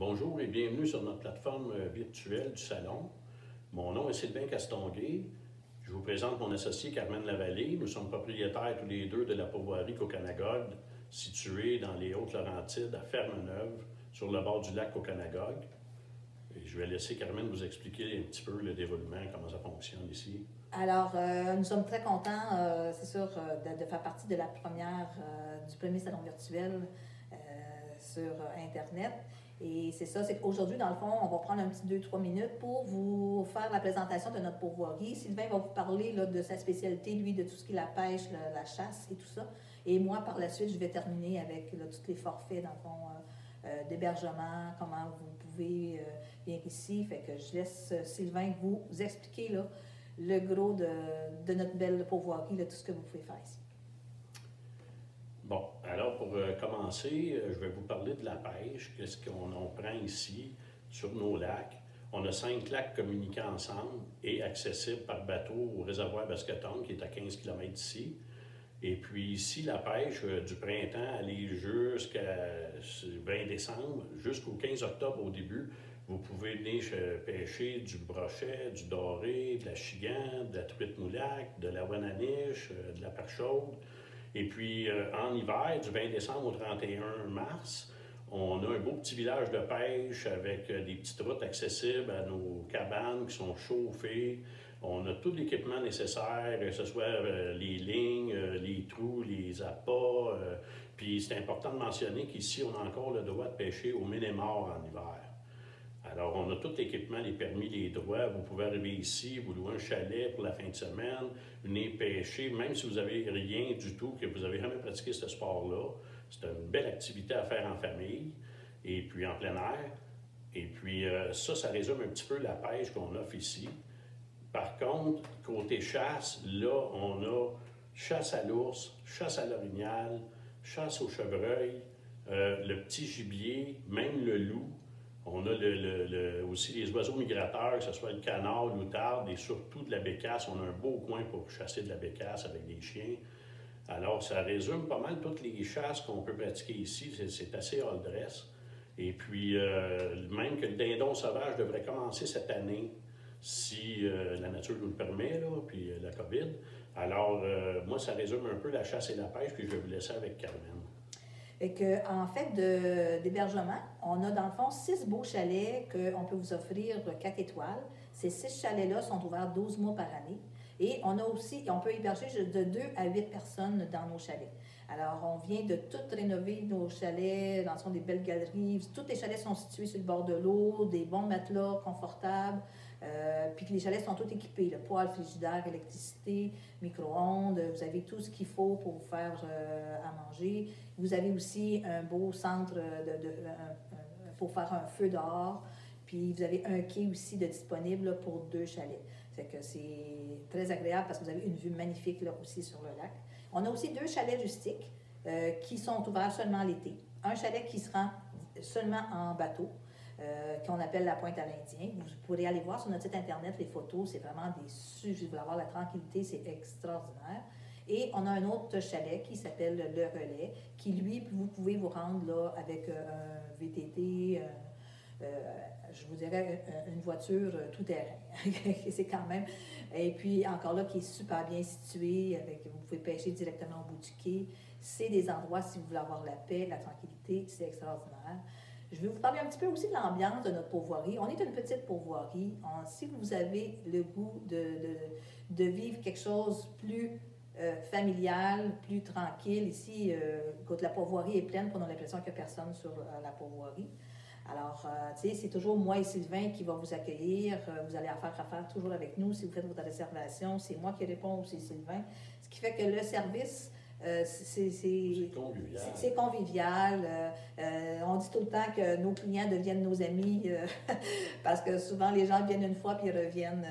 Bonjour et bienvenue sur notre plateforme virtuelle du salon. Mon nom est Sylvain Castonguay. Je vous présente mon associé Carmen Lavallée. Nous sommes propriétaires tous les deux de la pourvoirie Caucanagogue, située dans les Hautes-Laurentides, à Ferme-Neuve, sur le bord du lac Caucanagogue. Et je vais laisser Carmen vous expliquer un petit peu le déroulement, comment ça fonctionne ici. Alors, nous sommes très contents, c'est sûr, de faire partie de la du premier salon virtuel sur Internet. Et c'est ça, c'est qu'aujourd'hui, dans le fond, on va prendre un petit 2-3 minutes pour vous faire la présentation de notre pourvoirie. Sylvain va vous parler là, de sa spécialité, lui, de tout ce qui est la pêche, la chasse et tout ça. Et moi, par la suite, je vais terminer avec là, tous les forfaits, dans le fond, d'hébergement, comment vous pouvez venir ici. Fait que je laisse Sylvain vous expliquer là, le gros de notre belle pourvoirie, là, tout ce que vous pouvez faire ici. Bon, alors pour commencer, je vais vous parler de la pêche, qu'est-ce qu'on prend ici sur nos lacs. On a 5 lacs communiquant ensemble et accessibles par bateau au réservoir Basketon qui est à 15 km d'ici. Et puis ici, la pêche du printemps, elle est jusqu'à 20 décembre, jusqu'au 15 octobre au début. Vous pouvez venir pêcher du brochet, du doré, de la chigan, de la truite moulac, de la wananiche, de la perche chaude. Et puis en hiver, du 20 décembre au 31 mars, on a un beau petit village de pêche avec des petites routes accessibles à nos cabanes qui sont chauffées. On a tout l'équipement nécessaire, que ce soit les lignes, les trous, les appâts. Puis c'est important de mentionner qu'ici, on a encore le droit de pêcher au Ménémor en hiver. Alors, on a tout l'équipement, les permis, les droits. Vous pouvez arriver ici, vous louez un chalet pour la fin de semaine, venez pêcher, même si vous n'avez rien du tout, que vous n'avez jamais pratiqué ce sport-là. C'est une belle activité à faire en famille et puis en plein air. Et puis ça résume un petit peu la pêche qu'on offre ici. Par contre, côté chasse, là, on a chasse à l'ours, chasse à l'orignal, chasse au chevreuil, le petit gibier, même le loup. On a aussi les oiseaux migrateurs, que ce soit le canard, l'outarde et surtout de la bécasse. On a un beau coin pour chasser de la bécasse avec des chiens. Alors, ça résume pas mal toutes les chasses qu'on peut pratiquer ici. C'est assez all dress. Et puis, même que le dindon sauvage devrait commencer cette année, si la nature nous le permet, là, puis la COVID. Alors, moi, ça résume un peu la chasse et la pêche, puis je vais vous laisser avec Carmen. Et en fait, d'hébergement, on a dans le fond 6 beaux chalets qu'on peut vous offrir 4 étoiles. Ces 6 chalets-là sont ouverts 12 mois par année. Et on peut héberger de 2 à 8 personnes dans nos chalets. Alors, on vient de tout rénover nos chalets, dans le fond des belles galeries. Tous les chalets sont situés sur le bord de l'eau, des bons matelas confortables. Puis que les chalets sont tous équipés, le poêle, frigidaire, électricité, micro-ondes. Vous avez tout ce qu'il faut pour vous faire à manger. Vous avez aussi un beau centre pour faire un feu dehors. Puis vous avez un quai aussi disponible pour 2 chalets. Fait que c'est très agréable parce que vous avez une vue magnifique là aussi sur le lac. On a aussi 2 chalets rustiques qui sont ouverts seulement l'été. Un chalet qui se rend seulement en bateau. Qu'on appelle la Pointe à l'Indien. Vous pourrez aller voir sur notre site Internet les photos. C'est vraiment des sujets. Vous allez avoir la tranquillité, c'est extraordinaire. Et on a un autre chalet qui s'appelle Le Relais, qui, lui, vous pouvez vous rendre là avec un VTT, je vous dirais une voiture tout-terrain. C'est quand même. Et puis, encore là, qui est super bien situé. Vous pouvez pêcher directement au bout du quai. C'est des endroits, si vous voulez avoir la paix, la tranquillité, c'est extraordinaire. Je vais vous parler un petit peu aussi de l'ambiance de notre pourvoirie. On est une petite pourvoirie. Si vous avez le goût de vivre quelque chose plus familial, plus tranquille, ici, quand la pourvoirie est pleine, on a l'impression qu'il n'y a personne sur la pourvoirie. Alors, tu sais, c'est toujours moi et Sylvain qui va vous accueillir. Vous allez faire affaire toujours avec nous si vous faites votre réservation. C'est moi qui réponds ou c'est Sylvain. Ce qui fait que le service... c'est convivial. C'est convivial. On dit tout le temps que nos clients deviennent nos amis parce que souvent les gens viennent une fois puis ils reviennent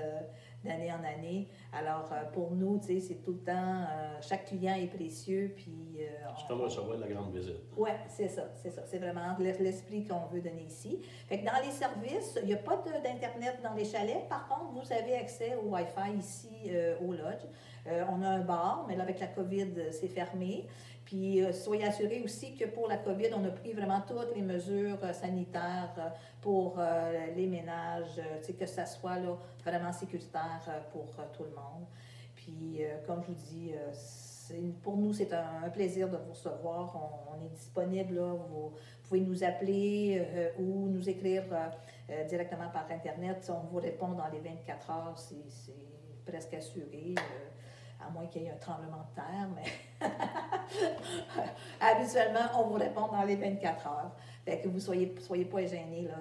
d'année en année. Alors pour nous, tu sais, c'est tout le temps, chaque client est précieux. Puis, c'est comme recevoir de la grande visite. Oui, c'est ça, c'est ça. C'est vraiment l'esprit qu'on veut donner ici. Fait que dans les services, il n'y a pas d'Internet dans les chalets. Par contre, vous avez accès au Wi-Fi ici au lodge. On a un bar, mais là, avec la COVID, c'est fermé. Puis, soyez assurés aussi que pour la COVID, on a pris vraiment toutes les mesures sanitaires pour les ménages, que ça soit là, vraiment sécuritaire pour tout le monde. Puis, comme je vous dis, pour nous, c'est un plaisir de vous recevoir. On est disponible, là, vous pouvez nous appeler ou nous écrire directement par Internet. On vous répond dans les 24 heures, c'est presque assuré. À moins qu'il y ait un tremblement de terre, mais habituellement, on vous répond dans les 24 heures. Fait que vous soyez pas gênés là,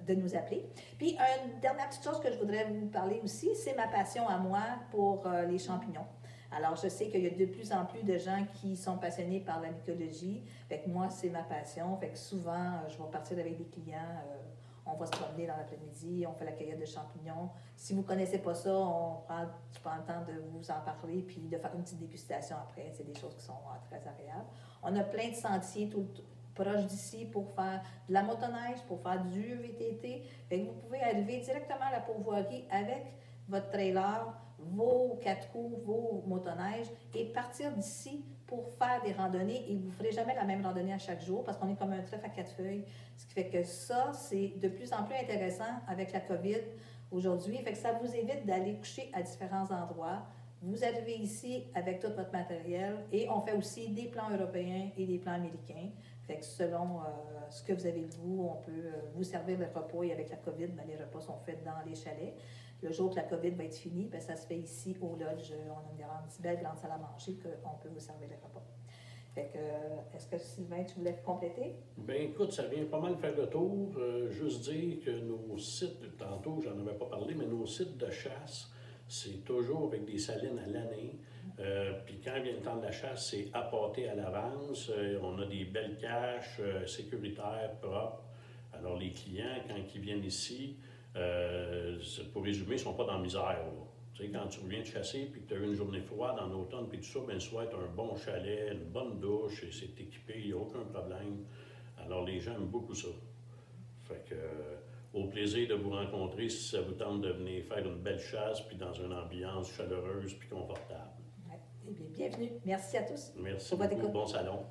de nous appeler. Puis, une dernière petite chose que je voudrais vous parler aussi, c'est ma passion à moi pour les champignons. Alors, je sais qu'il y a de plus en plus de gens qui sont passionnés par la mycologie. Fait que moi, c'est ma passion. Fait que souvent, je vais partir avec des clients. On va se promener dans l'après-midi, on fait la cueillette de champignons. Si vous ne connaissez pas ça, je prends le temps de vous en parler puis de faire une petite dégustation après. C'est des choses qui sont très agréables. On a plein de sentiers proches d'ici pour faire de la motoneige, pour faire du VTT. Fait que vous pouvez arriver directement à la pourvoirie avec votre trailer, vos 4 roues, vos motoneiges et partir d'ici pour faire des randonnées. Et vous ne ferez jamais la même randonnée à chaque jour parce qu'on est comme un trèfle à 4 feuilles. Ce qui fait que ça, c'est de plus en plus intéressant avec la COVID aujourd'hui. Fait que ça vous évite d'aller coucher à différents endroits. Vous arrivez ici avec tout votre matériel et on fait aussi des plans européens et des plans américains. Fait que selon ce que vous avez de vous, on peut vous servir le repas. Et avec la COVID, bien, les repas sont faits dans les chalets. Le jour que la COVID va être finie, bien, ça se fait ici au lodge. On a une belle grande salle à manger qu'on peut vous servir le repas. Fait que, est-ce que Sylvain, tu voulais compléter? Bien, écoute, ça vient pas mal faire le tour. Juste dire que nos sites, tantôt, j'en avais pas parlé, mais nos sites de chasse, c'est toujours avec des salines à l'année. Puis quand vient le temps de la chasse, c'est appâté à l'avance. On a des belles caches sécuritaires, propres. Alors, les clients, quand ils viennent ici, pour résumer, ils ne sont pas dans la misère, là. Tu sais, quand tu reviens de chasser puis que tu as eu une journée froide en automne puis tout ça, bien, soit tu as un bon chalet, une bonne douche, et c'est équipé, il n'y a aucun problème. Alors, les gens aiment beaucoup ça. Fait que, au plaisir de vous rencontrer si ça vous tente de venir faire une belle chasse puis dans une ambiance chaleureuse puis confortable. Ouais. Eh bien, bienvenue. Merci à tous. Merci beaucoup. Bon salon.